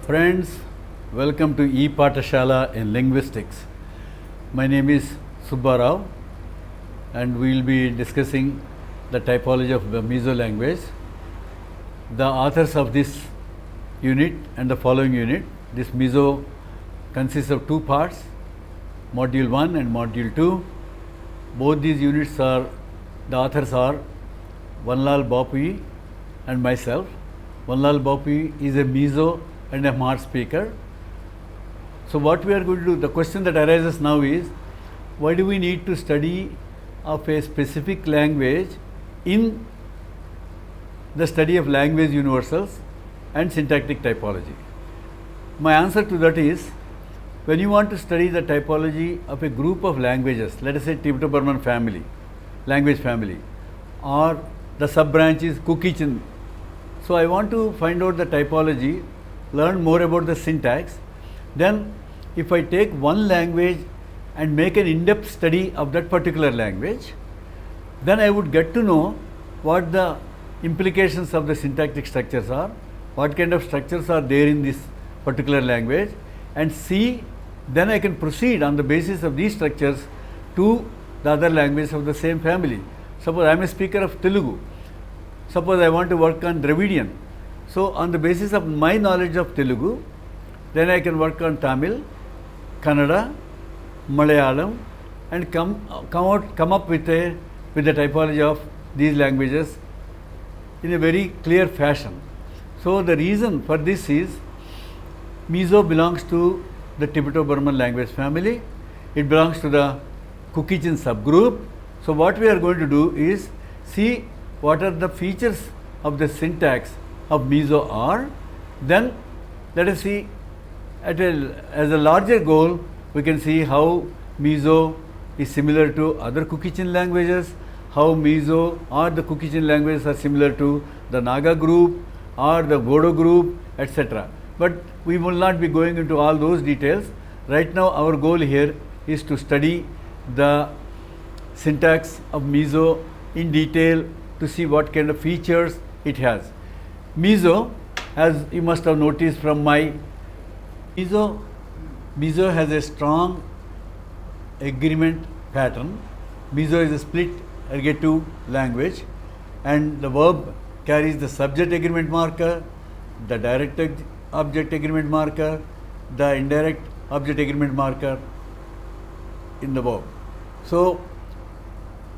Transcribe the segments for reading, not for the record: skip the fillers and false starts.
Friends, welcome to E-Patashala in Linguistics. My name is Subba Rao and we will be discussing the typology of the Mizo language. The authors of this unit and the following unit, this Mizo consists of two parts, Module 1 and Module 2. Both these units are, the authors are Vanlal Bapui and myself. Vanlal Bapui is a Mizo and a Mars speaker. So what we are going to do, the question that arises now is, why do we need to study of a specific language in the study of language universals and syntactic typology? My answer to that is, when you want to study the typology of a group of languages, let us say Tibeto-Burman family, language family, or the sub-branch is Kuki-Chin. So I want to find out the typology, learn more about the syntax. Then if I take one language and make an in-depth study of that particular language, then I would get to know what the implications of the syntactic structures are, what kind of structures are there in this particular language, and see, then I can proceed on the basis of these structures to the other languages of the same family. Suppose I am a speaker of Telugu. Suppose I want to work on Dravidian. So on the basis of my knowledge of Telugu, then I can work on Tamil, Kannada, Malayalam, and come up with the typology of these languages in a very clear fashion. So the reason for this is, Mizo belongs to the Tibeto-Burman language family. It belongs to the Kuki-Chin subgroup. So what we are going to do is see what are the features of the syntax of Mizo are. Then let us see as a larger goal, we can see how Mizo is similar to other Kuki-Chin languages, how Mizo or the Kuki-Chin languages are similar to the Naga group or the Bodo group, etc. But we will not be going into all those details. Right now our goal here is to study the syntax of Mizo in detail to see what kind of features it has. Mizo, as you must have noticed from my Mizo has a strong agreement pattern. Mizo is a split ergative language, and the verb carries the subject agreement marker, the direct object agreement marker, the indirect object agreement marker in the verb. So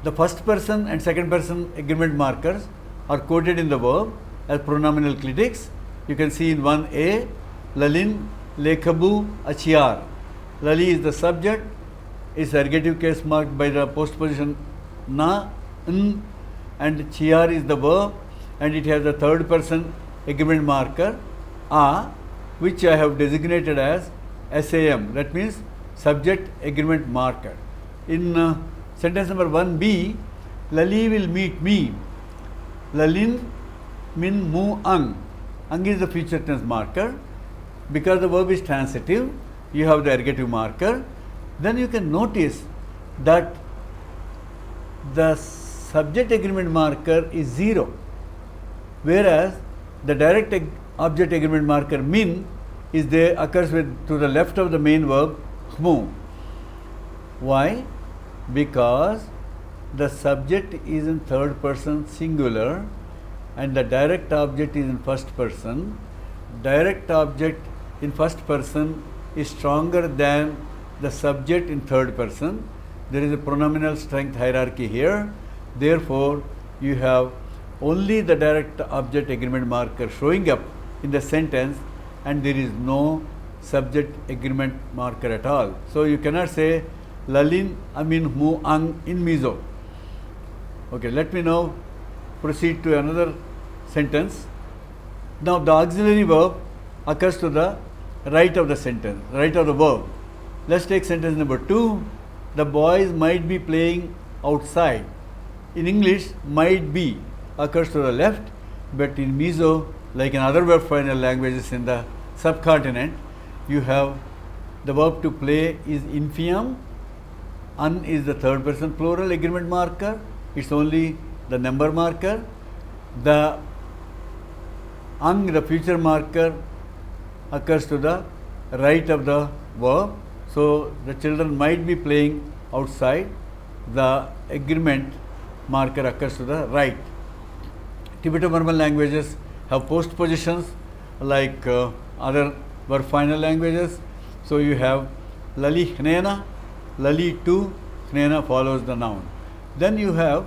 the first person and second person agreement markers are coded in the verb as pronominal clitics. You can see in 1a, Lalin, Lekhabu, Achiyar. Lali is the subject, is ergative case marked by the postposition na, n, and Chiyar is the verb, and it has a third person agreement marker a, which I have designated as SAM, that means subject agreement marker. In sentence number 1b, Lali will meet me. Lalin min mu ang. Ang is the future tense marker. Because the verb is transitive, you have the ergative marker. Then you can notice that the subject agreement marker is 0, whereas the direct object agreement marker min is there, occurs to the left of the main verb hmu. Why? Because the subject is in third person singular and the direct object is in first person. Direct object in first person is stronger than the subject in third person. There is a pronominal strength hierarchy here. Therefore, you have only the direct object agreement marker showing up in the sentence and there is no subject agreement marker at all. So you cannot say Lalin amin mu ang in Mizo. Okay, let me now proceed to another sentence. Now the auxiliary verb occurs to the right of the sentence, right of the verb. Let's take sentence number 2. The boys might be playing outside. In English, might be occurs to the left, but in Mizo, like in other verb final languages in the subcontinent, you have the verb to play is infinium. An is the third person plural agreement marker. It's only the number marker. The ang, the future marker, occurs to the right of the verb. So the children might be playing outside. The agreement marker occurs to the right. Tibeto-Burman languages have postpositions like other verb final languages. So you have lali hnena, lali tu, hnena follows the noun. Then you have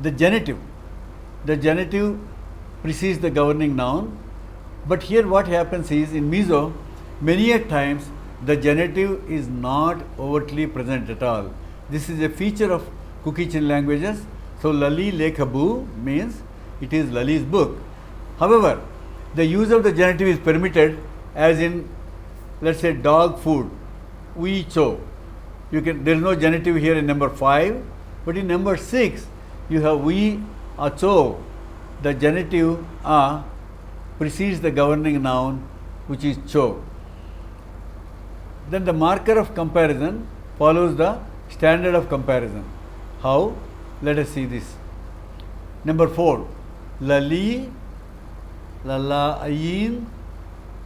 the genitive. The genitive precedes the governing noun. But here what happens is, in Mizo, many a times the genitive is not overtly present at all. This is a feature of Kuki-Chin languages. So Lali Lekhabu means it is Lali's book. However, the use of the genitive is permitted, as in, let's say, dog food, ui cho. There is no genitive here in number 5, but in number 6 you have ui acho. The genitive a precedes the governing noun, which is cho. Then the marker of comparison follows the standard of comparison. How? Let us see this. Number 4, lali, lala ayin,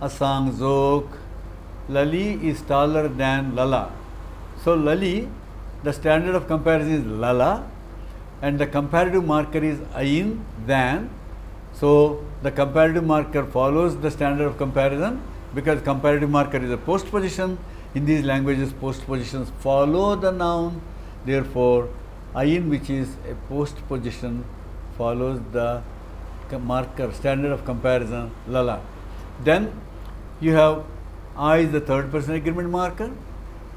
asang zok. Lali is taller than lala. So lali, the standard of comparison is lala, and the comparative marker is ayin, than. So the comparative marker follows the standard of comparison, because comparative marker is a postposition. In these languages, postpositions follow the noun. Therefore, ayin, which is a postposition, follows the marker, standard of comparison, lala. Then you have I is the third person agreement marker.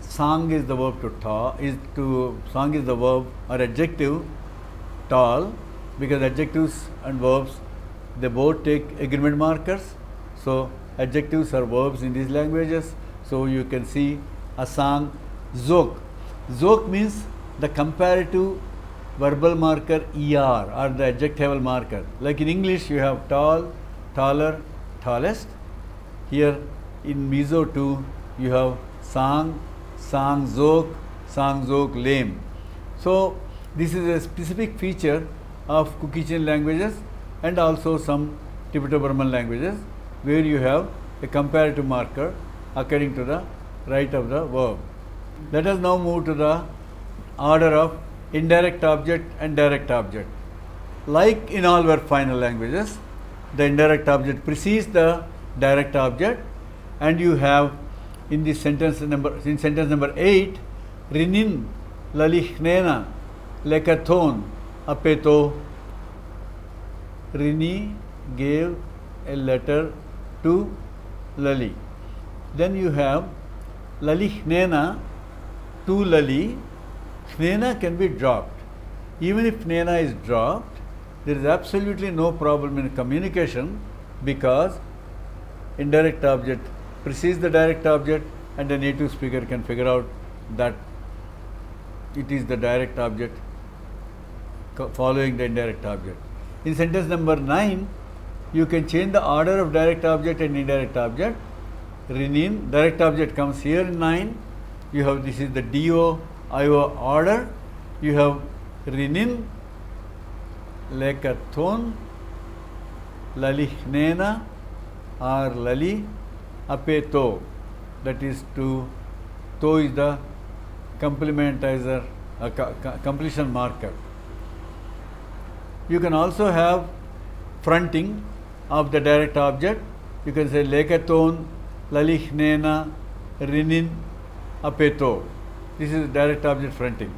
Sang is the verb sang is the verb or adjective tall, because adjectives and verbs, they both take agreement markers. So adjectives are verbs in these languages. So you can see asang zok. Zok means the comparative verbal marker er, or the adjectival marker. Like in English you have tall, taller, tallest. Here in Mizo too you have sang, sang zok, lame. So this is a specific feature of Kuki-Chin languages and also some Tibeto-Burman languages, where you have a comparative marker occurring to the right of the verb. Let us now move to the order of indirect object and direct object. Like in all verb final languages, the indirect object precedes the direct object, and you have in this sentence number 8, rinin lalichnena lekathon apeto. Rini gave a letter to Lali. Then you have Lali Hnena to Lali. Hnena can be dropped. Even if Hnena is dropped, there is absolutely no problem in communication, because indirect object precedes the direct object, and the native speaker can figure out that it is the direct object following the indirect object. In sentence number 9, you can change the order of direct object and indirect object. Rinin, direct object comes here in 9. You have, this is the DO, IO order. You have rinin, lekathon, lalichnena, or lali, apeto. That is to is the complementizer, completion marker. You can also have fronting of the direct object. You can say lekathon, lalichnena, rinin, apeto. This is direct object fronting.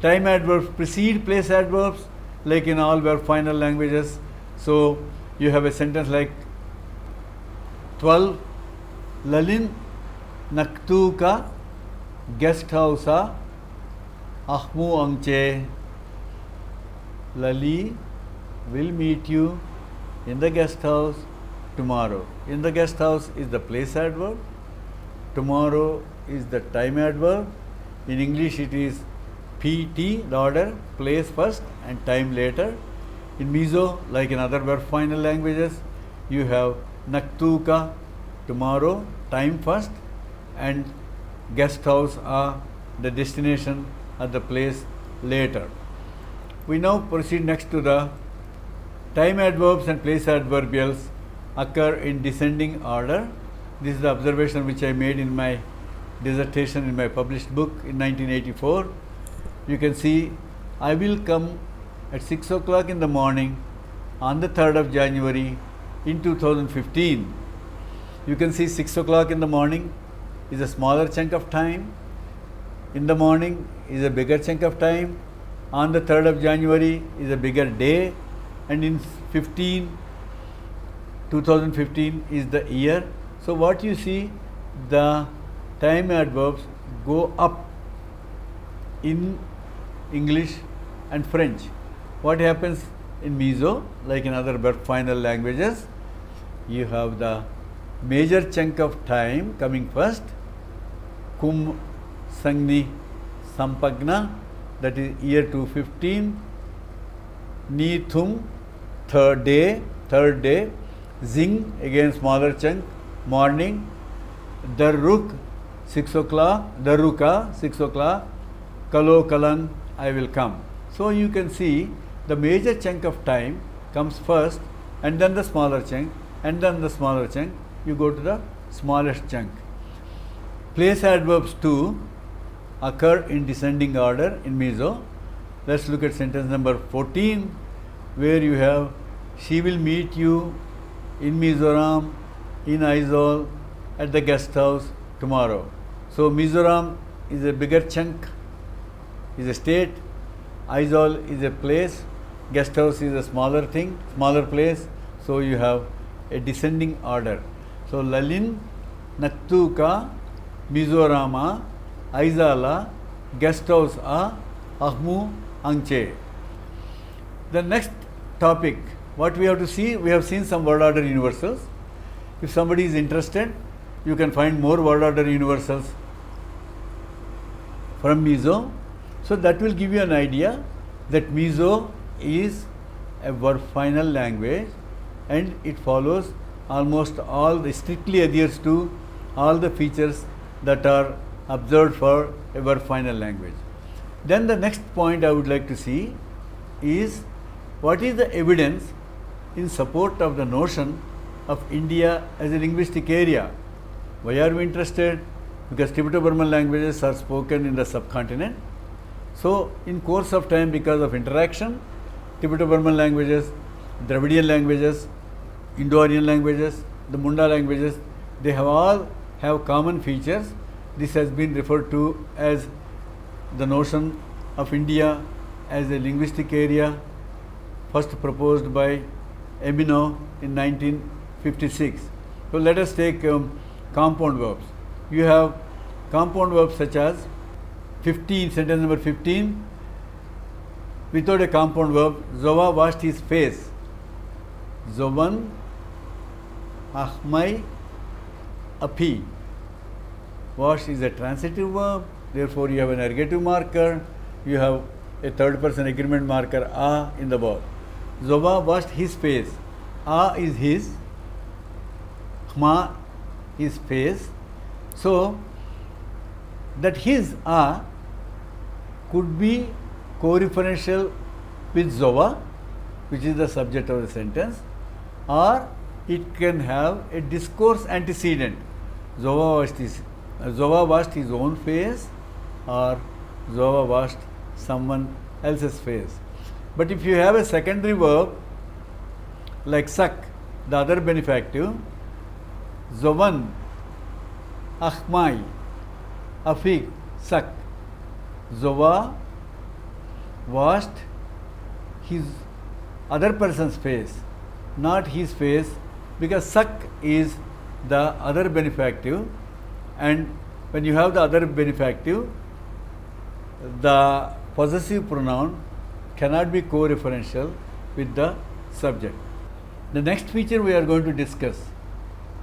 Time adverbs precede place adverbs, like in all verb final languages. So you have a sentence like 12, lalin naktu ka guest house ahmu angche. Lali will meet you in the guest house tomorrow. In the guest house is the place adverb. Tomorrow is the time adverb. In English it is PT, the order, place first and time later. In Mizo, like in other verb final languages, you have naktuka, tomorrow, time first, and guest house are the destination or the place later. We now proceed next to the time adverbs and place adverbials occur in descending order. This is the observation which I made in my dissertation in my published book in 1984. You can see I will come at 6 o'clock in the morning on the 3rd of January in 2015. You can see 6 o'clock in the morning is a smaller chunk of time. In the morning is a bigger chunk of time. On the 3rd of January is a bigger day, and in 2015 is the year. So what you see, the time adverbs go up in English and French. What happens in Mizo, like in other verb final languages, you have the major chunk of time coming first, kum sangni sampagna, that is year 215, ni thum, third day, zing, again smaller chunk, morning, darruk, 6 o'clock, darruka, 6 o'clock, kalo kalan, I will come. So you can see the major chunk of time comes first, and then the smaller chunk, and then the smaller chunk, you go to the smallest chunk. Place adverbs too occur in descending order in Mizo. Let's look at sentence number 14, where you have, she will meet you in Mizoram, in Aizawl, at the guest house tomorrow. So Mizoram is a bigger chunk, is a state. Aizawl is a place. Guest house is a smaller thing, smaller place. So you have a descending order. So Lalin, Nattuka, Mizorama, Aizala, guest house a, Ahmu, Angche. The next topic, what we have to see, we have seen some word order universals. If somebody is interested, you can find more word order universals from Mizo. So that will give you an idea that Mizo is a verb final language, and it follows almost all, strictly adheres to all the features that are observed for a verb final language. Then the next point I would like to see is, what is the evidence in support of the notion of India as a linguistic area? Why are we interested? Because Tibeto-Burman languages are spoken in the subcontinent. So in course of time, because of interaction, Tibeto-Burman languages, Dravidian languages, Indo-Aryan languages, the Munda languages, they have all have common features. This has been referred to as the notion of India as a linguistic area, first proposed by Emino in 1956. So let us take compound verbs. You have compound verbs such as 15, sentence number 15, without a compound verb, Zova washed his face. Zovan, Ahmai, Api. Wash is a transitive verb, therefore you have an ergative marker, you have a third person agreement marker A in the verb. Zova washed his face. A is his, Hma is face. So that his A could be co-referential with Zova, which is the subject of the sentence, or it can have a discourse antecedent. Zova washed his own face, or Zova washed someone else's face. But if you have a secondary verb like sak, the other benefactive, Zovan, Ahmai, Afik, sak. Zova washed his other person's face, not his face, because sak is the other benefactive, and when you have the other benefactive, the possessive pronoun cannot be co-referential with the subject. The next feature we are going to discuss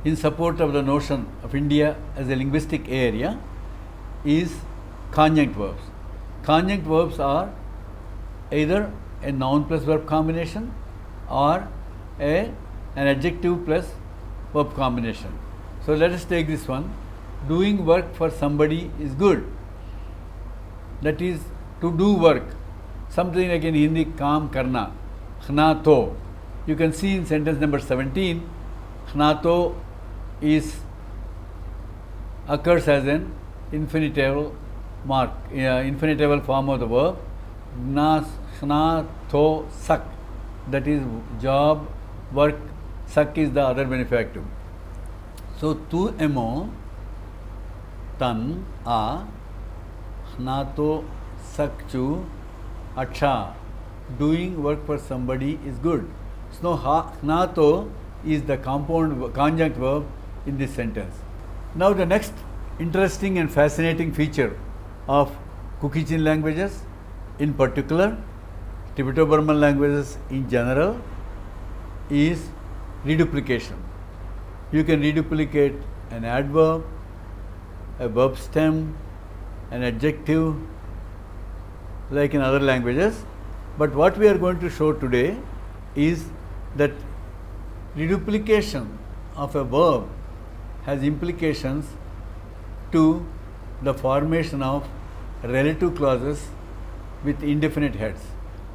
in support of the notion of India as a linguistic area is conjunct verbs. Conjunct verbs are either a noun plus verb combination or an adjective plus verb combination. So let us take this one. Doing work for somebody is good. That is to do work. Something like in Hindi, kaam karna, khna to. You can see in sentence number 17, Khnato is occurs as an infinitival mark, infinitival form of the verb. Gna, khna, tho, sak. That is job, work. Sak is the other beneficiary. So tu emo, tan, a, khnato, sakchu, acha. Doing work for somebody is good. So khnato is the conjunct verb in this sentence. Now the next interesting and fascinating feature of Kuki-Chin languages, in particular Tibeto-Burman languages in general, is reduplication. You can reduplicate an adverb, a verb stem, an adjective, like in other languages. But what we are going to show today is that reduplication of a verb has implications to the formation of relative clauses with indefinite heads.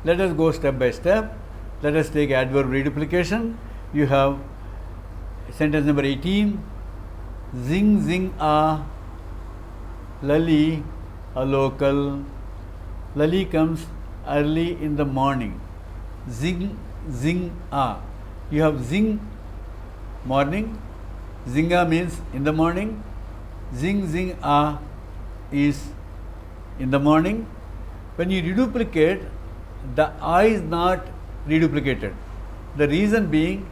Let us go step by step. Let us take adverb reduplication. You have sentence number 18. Zing zing a, Lali, a local. Lali comes early in the morning. Zing zing a. You have zing, morning. Zinga means in the morning. Zing zing a is in the morning. When you reduplicate, the a is not reduplicated. The reason being,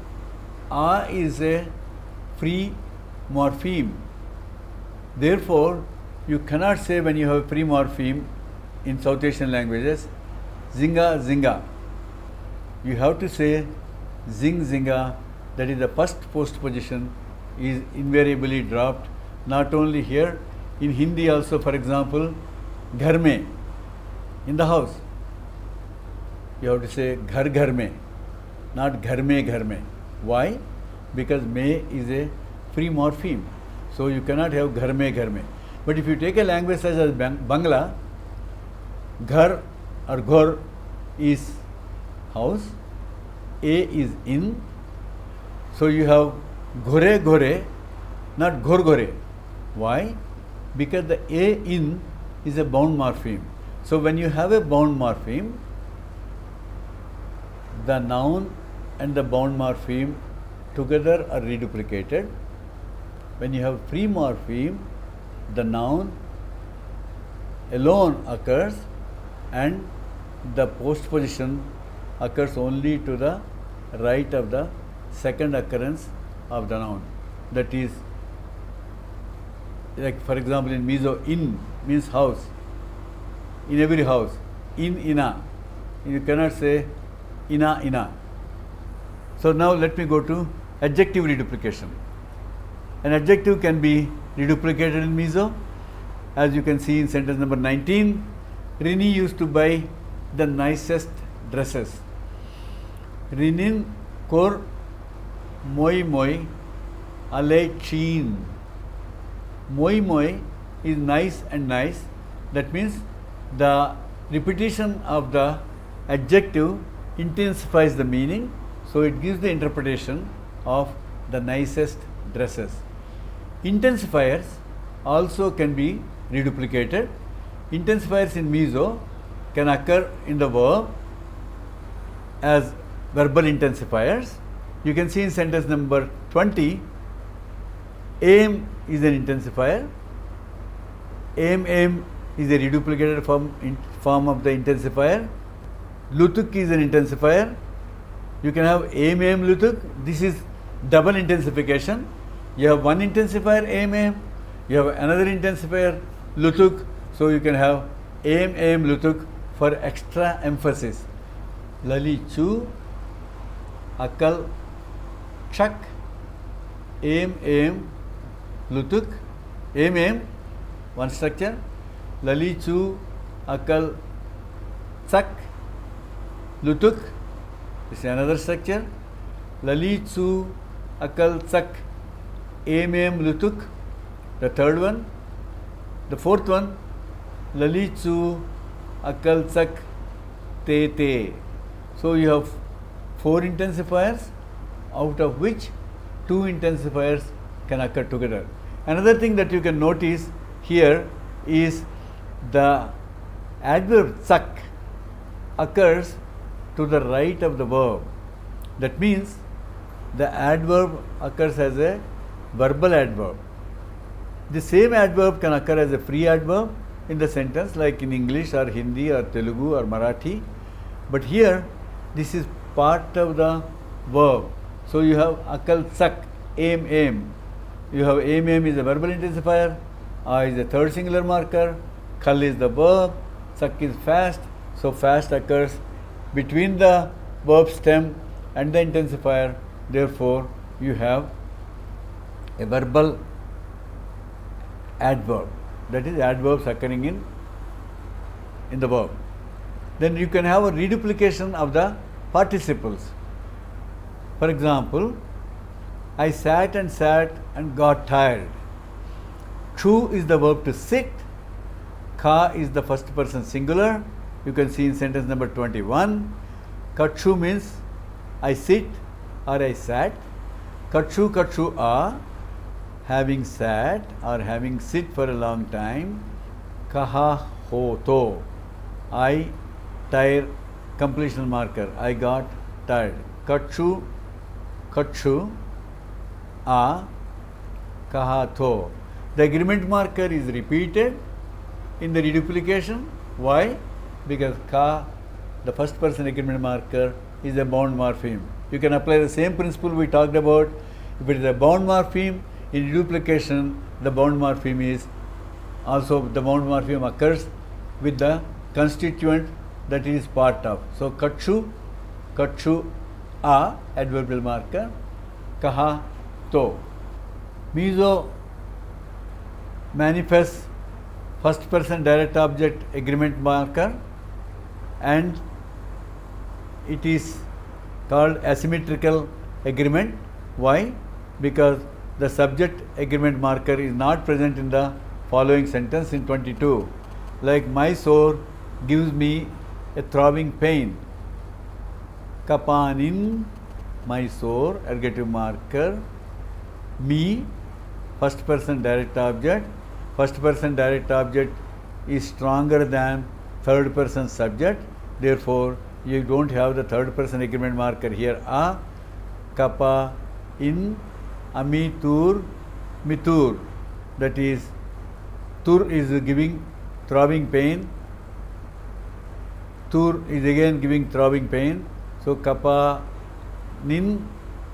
a is a free morpheme. Therefore, you cannot say when you have a free morpheme in South Asian languages, zinga zinga. You have to say zing zinga, that is the first postposition is invariably dropped. Not only here, in Hindi also, for example, ghar mein, in the house. You have to say ghar mein, not ghar mein. Why? Because mein is a free morpheme. So you cannot have ghar mein. But if you take a language such as Bangla, ghar or ghor is house, a is in. So you have ghore ghore, not ghor ghore. Why? Because the a in is a bound morpheme. So when you have a bound morpheme, the noun and the bound morpheme together are reduplicated. When you have free morpheme, the noun alone occurs and the postposition occurs only to the right of the second occurrence of the noun. That is, like for example in Mizo, in means house. In every house, in ina. You cannot say ina ina. So now let me go to adjective reduplication. An adjective can be reduplicated in Mizo. As you can see in sentence number 19, Rini used to buy the nicest dresses. Rinin kor moi moi ale cheen. Moi moi is nice and nice. That means the repetition of the adjective intensifies the meaning, so it gives the interpretation of the nicest dresses. Intensifiers also can be reduplicated. Intensifiers in Mizo can occur in the verb as verbal intensifiers. You can see in sentence number 20, aim is an intensifier. Aim is a reduplicated form of the intensifier. Lutuk is an intensifier. You can have aim lutuk. This is double intensification. You have one intensifier aim. You have another intensifier lutuk. So you can have aim lutuk for extra emphasis. Lali chu, akal chak, aim lutuk. Aim one structure. Lali chu, akal chak, lutuk is another structure. Lali chu, akal chak, aim lutuk, the third one. The fourth one, Lali chu, akal chak, te. So you have 4 intensifiers, out of which two intensifiers can occur together. Another thing that you can notice here is the adverb sak occurs to the right of the verb. That means the adverb occurs as a verbal adverb. The same adverb can occur as a free adverb in the sentence, like in English or Hindi or Telugu or Marathi. But here this is part of the verb. So you have akal sak, aim. You have aim is a verbal intensifier, is a third singular marker, kal is the verb, sak is fast. So fast occurs between the verb stem and the intensifier. Therefore, you have a verbal adverb, that is adverbs occurring in the verb. Then you can have a reduplication of the participles. For example, I sat and got tired. Chu is the verb to sit. Ka is the first person singular. You can see in sentence number 21. Kachu means I sit or I sat. Kachu a, having sat or having sit for a long time. Kaha ho to, I tire, completion marker, I got tired. Kachu a, kaha to. The agreement marker is repeated in the reduplication. Why? Because ka, the first person agreement marker, is a bound morpheme. You can apply the same principle we talked about. If it is a bound morpheme, in reduplication, the bound morpheme is also, the bound morpheme occurs with the constituent that it is part of. So kachu a, adverbial marker, kaha to. Meso manifests first person direct object agreement marker, and it is called asymmetrical agreement. Why? Because the subject agreement marker is not present in the following sentence in 22. Like, my sore gives me a throbbing pain. Kapanin, my sore, ergative marker. Me, first person direct object. First person direct object is stronger than third person subject. Therefore, you don't have the third person agreement marker here. A, kapa, in, amitur, mitur. That is, tur is giving throbbing pain. Tur is again giving throbbing pain. So, kapa, nin,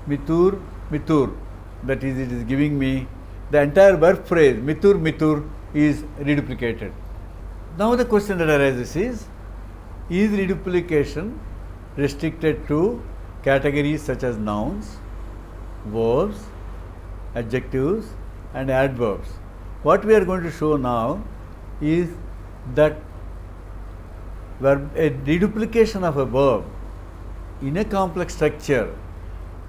mitur, mitur. That is, it is giving me the entire verb phrase, mitur, is reduplicated. Now, the question that arises is reduplication restricted to categories such as nouns, verbs, adjectives and adverbs? What we are going to show now is that a reduplication of a verb in a complex structure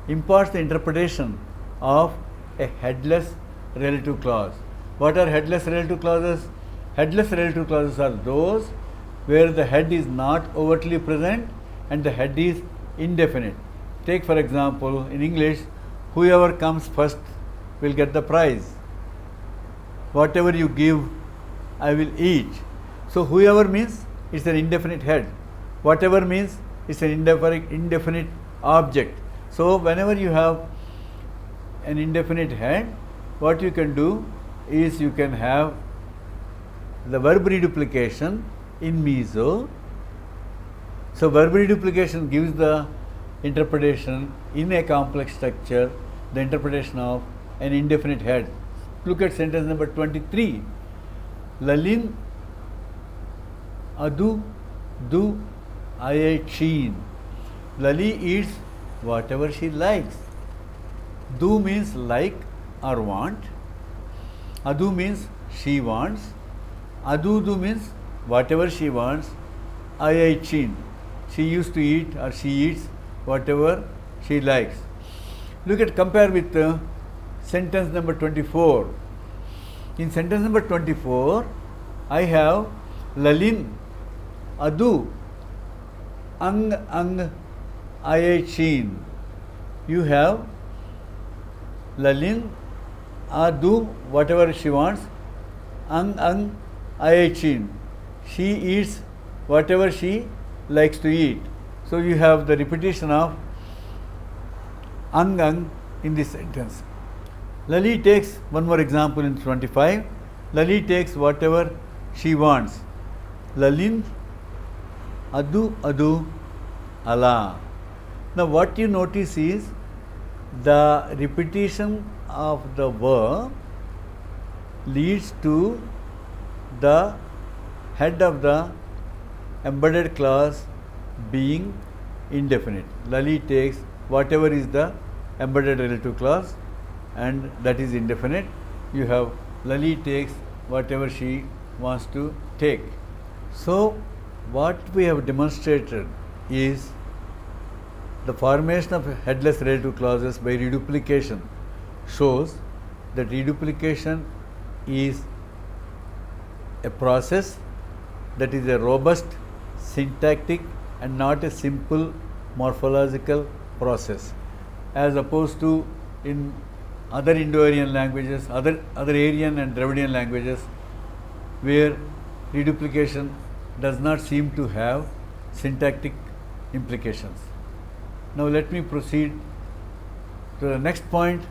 imparts the interpretation of a headless relative clause. What are headless relative clauses? Headless relative clauses are those where the head is not overtly present and the head is indefinite. Take for example, in English, whoever comes first will get the prize. Whatever you give, I will eat. So whoever means it's an indefinite head. Whatever means it's an indefinite object. So whenever you have an indefinite head, what you can do is you can have the verb reduplication in meso. So verb reduplication gives the interpretation in a complex structure, the interpretation of an indefinite head. Look at sentence number 23. Lalin adu du ayachin. Lali eats whatever she likes. Du means like or want. Adu means she wants. Adudu means whatever she wants. Ayachin, she used to eat or she eats whatever she likes. Look at, compare with sentence number 24. In sentence number 24, I have Lalin adu ang ayachin. You have Lalin do whatever she wants. Ang ayachin. She eats whatever she likes to eat. So you have the repetition of ang in this sentence. Lali takes one more example in 25. Lali takes whatever she wants. Lalin adu ala. Now what you notice is the repetition of the verb leads to the head of the embedded clause being indefinite. Lali takes whatever is the embedded relative clause, and that is indefinite. You have Lali takes whatever she wants to take. So what we have demonstrated is the formation of headless relative clauses by reduplication shows that reduplication is a process that is a robust, syntactic and not a simple morphological process, as opposed to in other Indo-Aryan languages, other Aryan and Dravidian languages, where reduplication does not seem to have syntactic implications. Now let me proceed to the next point,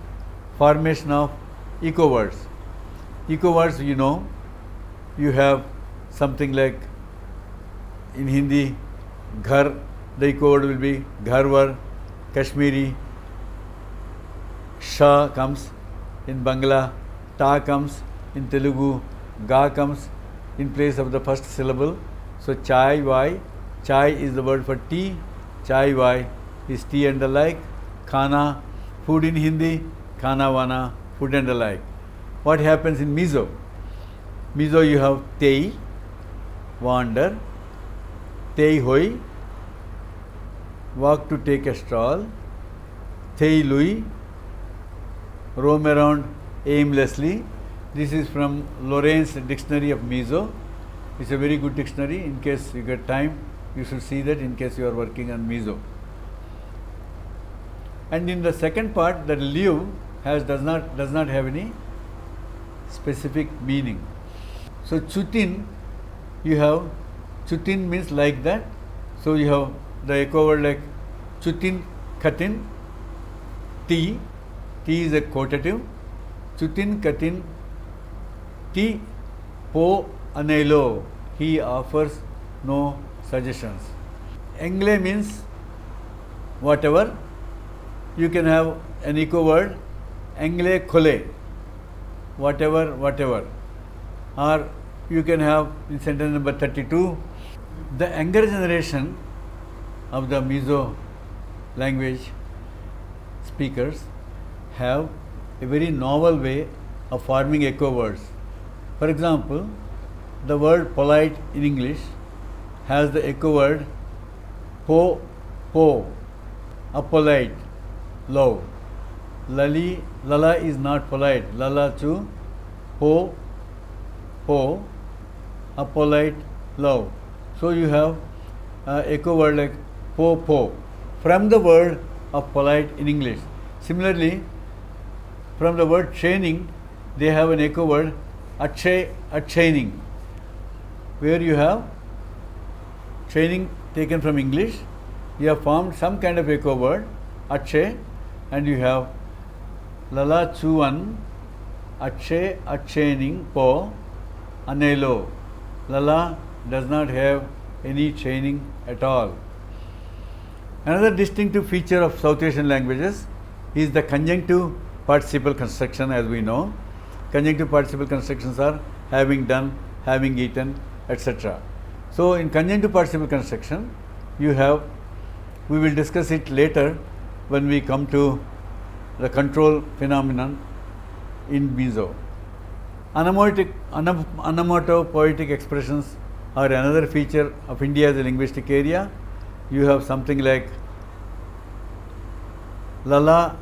formation of echo words. Echo words, you know, you have something like in Hindi, ghar, the echo word will be gharwar. Kashmiri, sha comes in Bangla, ta comes in Telugu, ga comes in place of the first syllable. So chai, y, chai is the word for tea, chai, y is tea and the like. Khana, food in Hindi, khana, wana, food and the like. What happens in Mizo? Mizo you have tei, wander, tei hoi, walk to take a stroll, tei lui, roam around aimlessly. This is from Lorraine's Dictionary of Mizo. It's a very good dictionary. In case you get time, you should see that in case you are working on Mizo. And in the second part, the liu does not have any specific meaning. So chutin, you have chutin means like that. So you have the echo word like chutin katin, ti is a quotative, chutin katin ti po anelo, he offers no suggestions. Engle means whatever. You can have an echo word, engle khole, whatever. Or you can have in sentence number 32, the younger generation of the Mizo language speakers have a very novel way of forming echo words. For example, the word polite in English has the echo word po, apolite, low. Lala is not polite. Lala chu, po, apolite, low. So you have echo word like po from the word of polite in English. Similarly, from the word training, they have an echo word training, where you have training taken from English. You have formed some kind of echo word ache, and you have lala chuan training po anelo. Lala does not have any training at all. Another distinctive feature of South Asian languages is the conjunctive participle construction. As we know, conjunctive participle constructions are having done, having eaten, etc. So in conjunctive participle construction, we will discuss it later when we come to the control phenomenon in Mizo. Onomatopoetic expressions are another feature of India as a linguistic area. You have something like Lala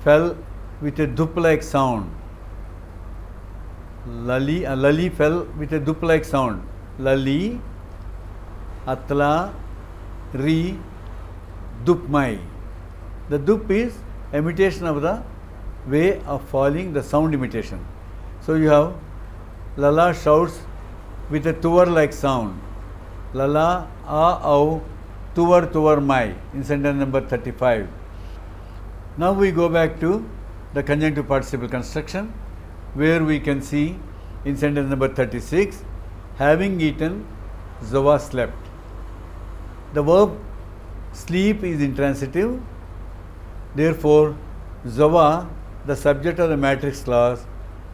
fell with a dup-like sound. Lali fell with a dup-like sound. Lali, atla, ri, dupmai. The dup is imitation of the way of following the sound imitation. So you have Lala shouts with a tuvar-like sound. Lala, au, tuvar mai in sentence number 35. Now we go back to the conjunctive participle construction, where we can see in sentence number 36, having eaten, Zowa slept. The verb sleep is intransitive. Therefore, Zowa, the subject of the matrix clause,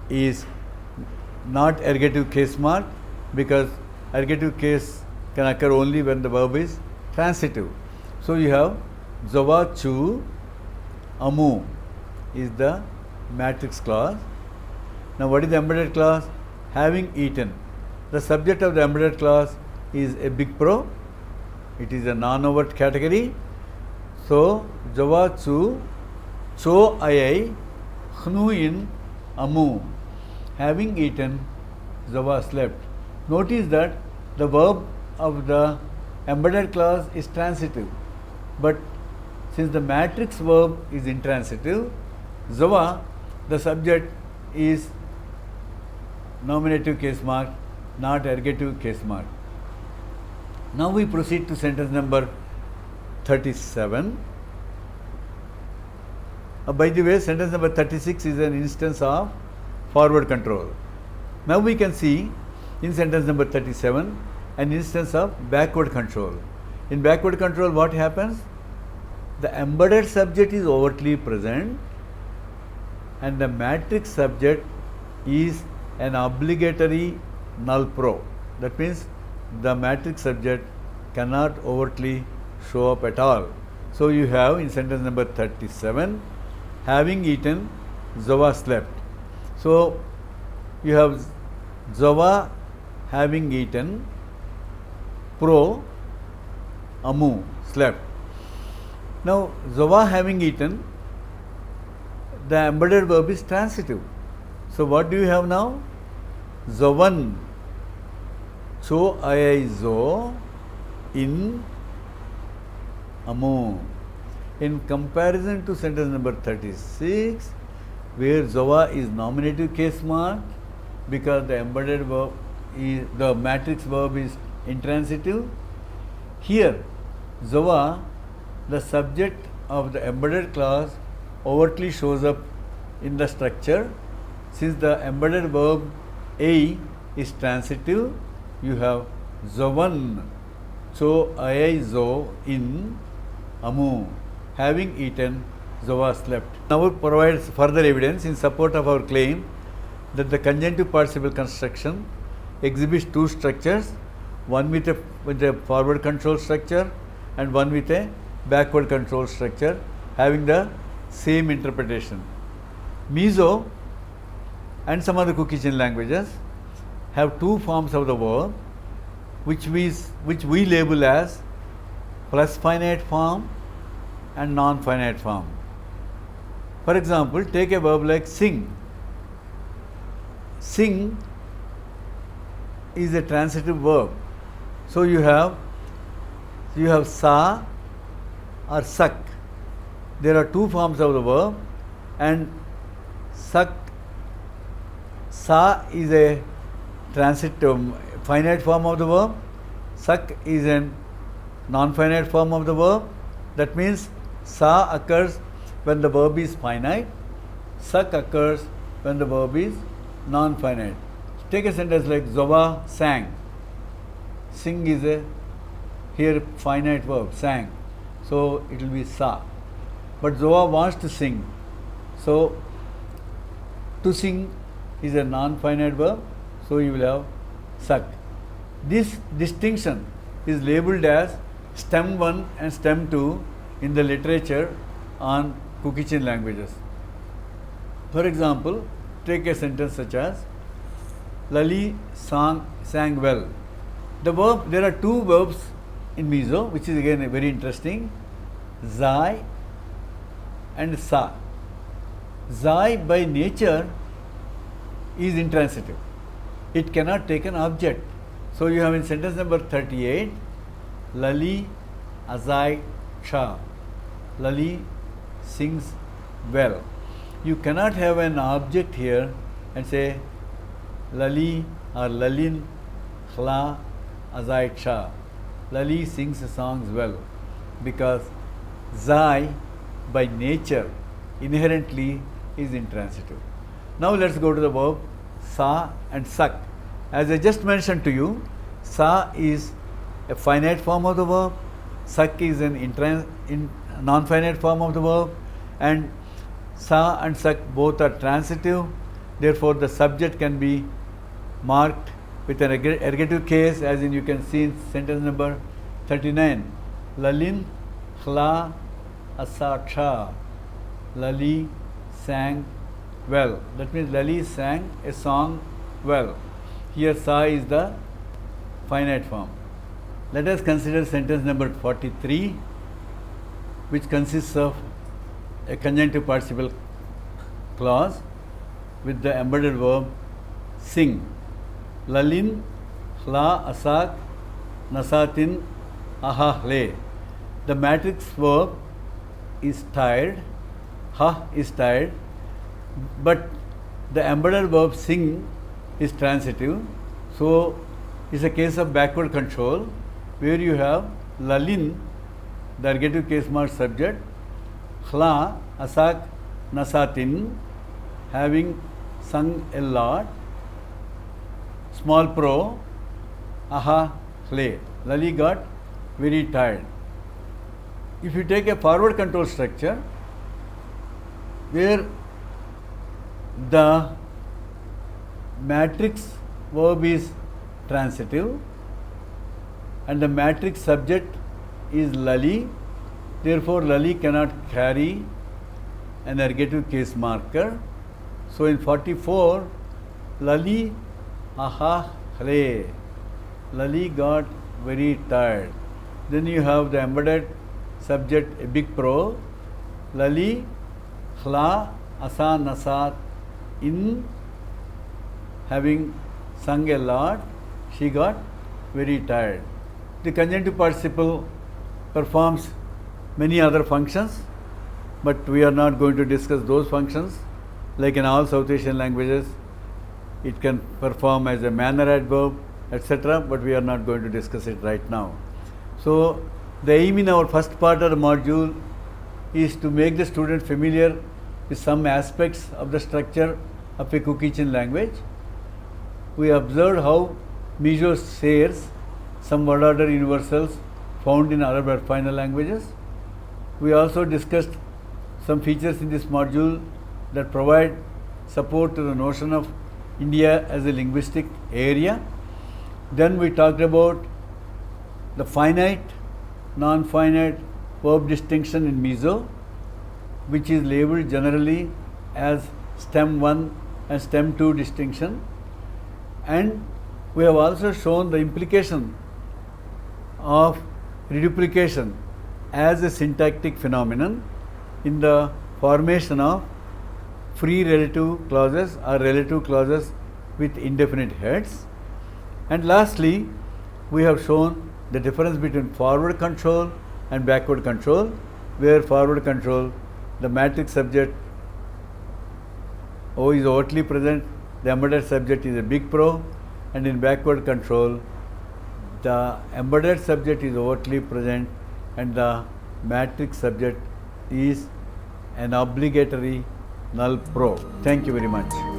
is not ergative case mark, because ergative case can occur only when the verb is transitive. So you have Zowa chu amu is the matrix clause. Now what is the embedded clause? Having eaten. The subject of the embedded clause is a big pro. It is a non-overt category. So Zowa chu cho ayai khnu in amu. Having eaten, Zowa slept. Notice that the verb of the embedded clause is transitive, but since the matrix verb is intransitive, Zowa, the subject, is nominative case mark, not ergative case mark. Now we proceed to sentence number 37. By the way, sentence number 36 is an instance of forward control. Now we can see in sentence number 37 an instance of backward control. In backward control, what happens? The embedded subject is overtly present and the matrix subject is an obligatory null pro. That means the matrix subject cannot overtly show up at all. So you have in sentence number 37, having eaten, Zowa slept. So you have Zowa having eaten, pro, amu, slept. Now Zowa having eaten, the embedded verb is transitive. So what do you have now? Zovan, cho ayai zo, in amu. In comparison to sentence number 36, where Zowa is nominative case mark, because the embedded verb is, the matrix verb is intransitive. Here, Zowa, the subject of the embedded clause, overtly shows up in the structure. Since the embedded verb A is transitive, you have Zovan, cho ayai zo, in amu. Having eaten, Zowa slept. Now it provides further evidence in support of our claim that the conjunctive participle construction exhibits two structures, one with a forward control structure and one with a backward control structure, having the same interpretation. Mizo and some other Cook-Kitchen languages have two forms of the verb which we label as plus finite form and non-finite form. For example, take a verb like sing. Sing is a transitive verb. So you have sa or suck. There are two forms of the verb, and suck, sa is a transitive finite form of the verb, suck is a non-finite form of the verb. That means sa occurs when the verb is finite, suck occurs when the verb is non-finite. Take a sentence like Zowa sang. Sing is a here finite verb, sang. So it will be sa. But Zowa wants to sing. So to sing is a non-finite verb. So you will have suck. This distinction is labeled as stem 1 and stem 2 in the literature on Cook-Kitchen languages. For example, take a sentence such as Lali sang well. There are two verbs in Mizo, which is again very interesting, zai and sa. Zai by nature is intransitive. It cannot take an object. So you have in sentence number 38, Lali azai cha. Lali sings well. you cannot have an object here and say Lali or Lalin Khla Azai Cha. Lali sings songs well because Zai by nature inherently is intransitive. Now let's go to the verb Sa and Sak. As I just mentioned to you, Sa is a finite form of the verb, Sak is an non-finite form of the verb, and Sa and Sak both are transitive. Therefore, the subject can be marked with an ergative case, as in you can see in sentence number 39. Lalin Khla Asa Cha. Lali sang well. That means Lali sang a song well. Here Sa is the finite form. Let us consider sentence number 43, which consists of a conjunctive participle clause with the embedded verb sing. Lalin Khla Asak Nasatin Aha Hle. The matrix verb is tired, ha is tired, but the embedded verb sing is transitive. So it's a case of backward control where you have Lalin, the ergative case mark subject, Khla Asak Nasatin, having sung a lot, small pro, aha Hle. Lali got very tired. If you take a forward control structure where the matrix verb is transitive and the matrix subject is Lali, therefore Lali cannot carry an ergative case marker. So in 44, Lali aha Hle. Lali got very tired. Then you have the embedded subject, a big pro, Lali Khla Asa Nasat, in having sung a lot, she got very tired. The conjunctive participle performs many other functions, but we are not going to discuss those functions. Like in all South Asian languages, it can perform as a manner adverb, etc., but we are not going to discuss it right now. So the aim in our first part of the module is to make the student familiar with some aspects of the structure of a Kuki-Chin language. We observed how Mizo shares some word order universals found in other verb final languages. We also discussed some features in this module that provide support to the notion of India as a linguistic area. Then we talked about the finite, non-finite verb distinction in Mizo, which is labeled generally as stem 1 and stem 2 distinction. And we have also shown the implication of reduplication as a syntactic phenomenon in the formation of free relative clauses or relative clauses with indefinite heads. And lastly, we have shown the difference between forward control and backward control, where forward control, the matrix subject O is overtly present, the embedded subject is a big pro, and in backward control, the embedded subject is overtly present and the matrix subject is an obligatory null pro. Thank you very much.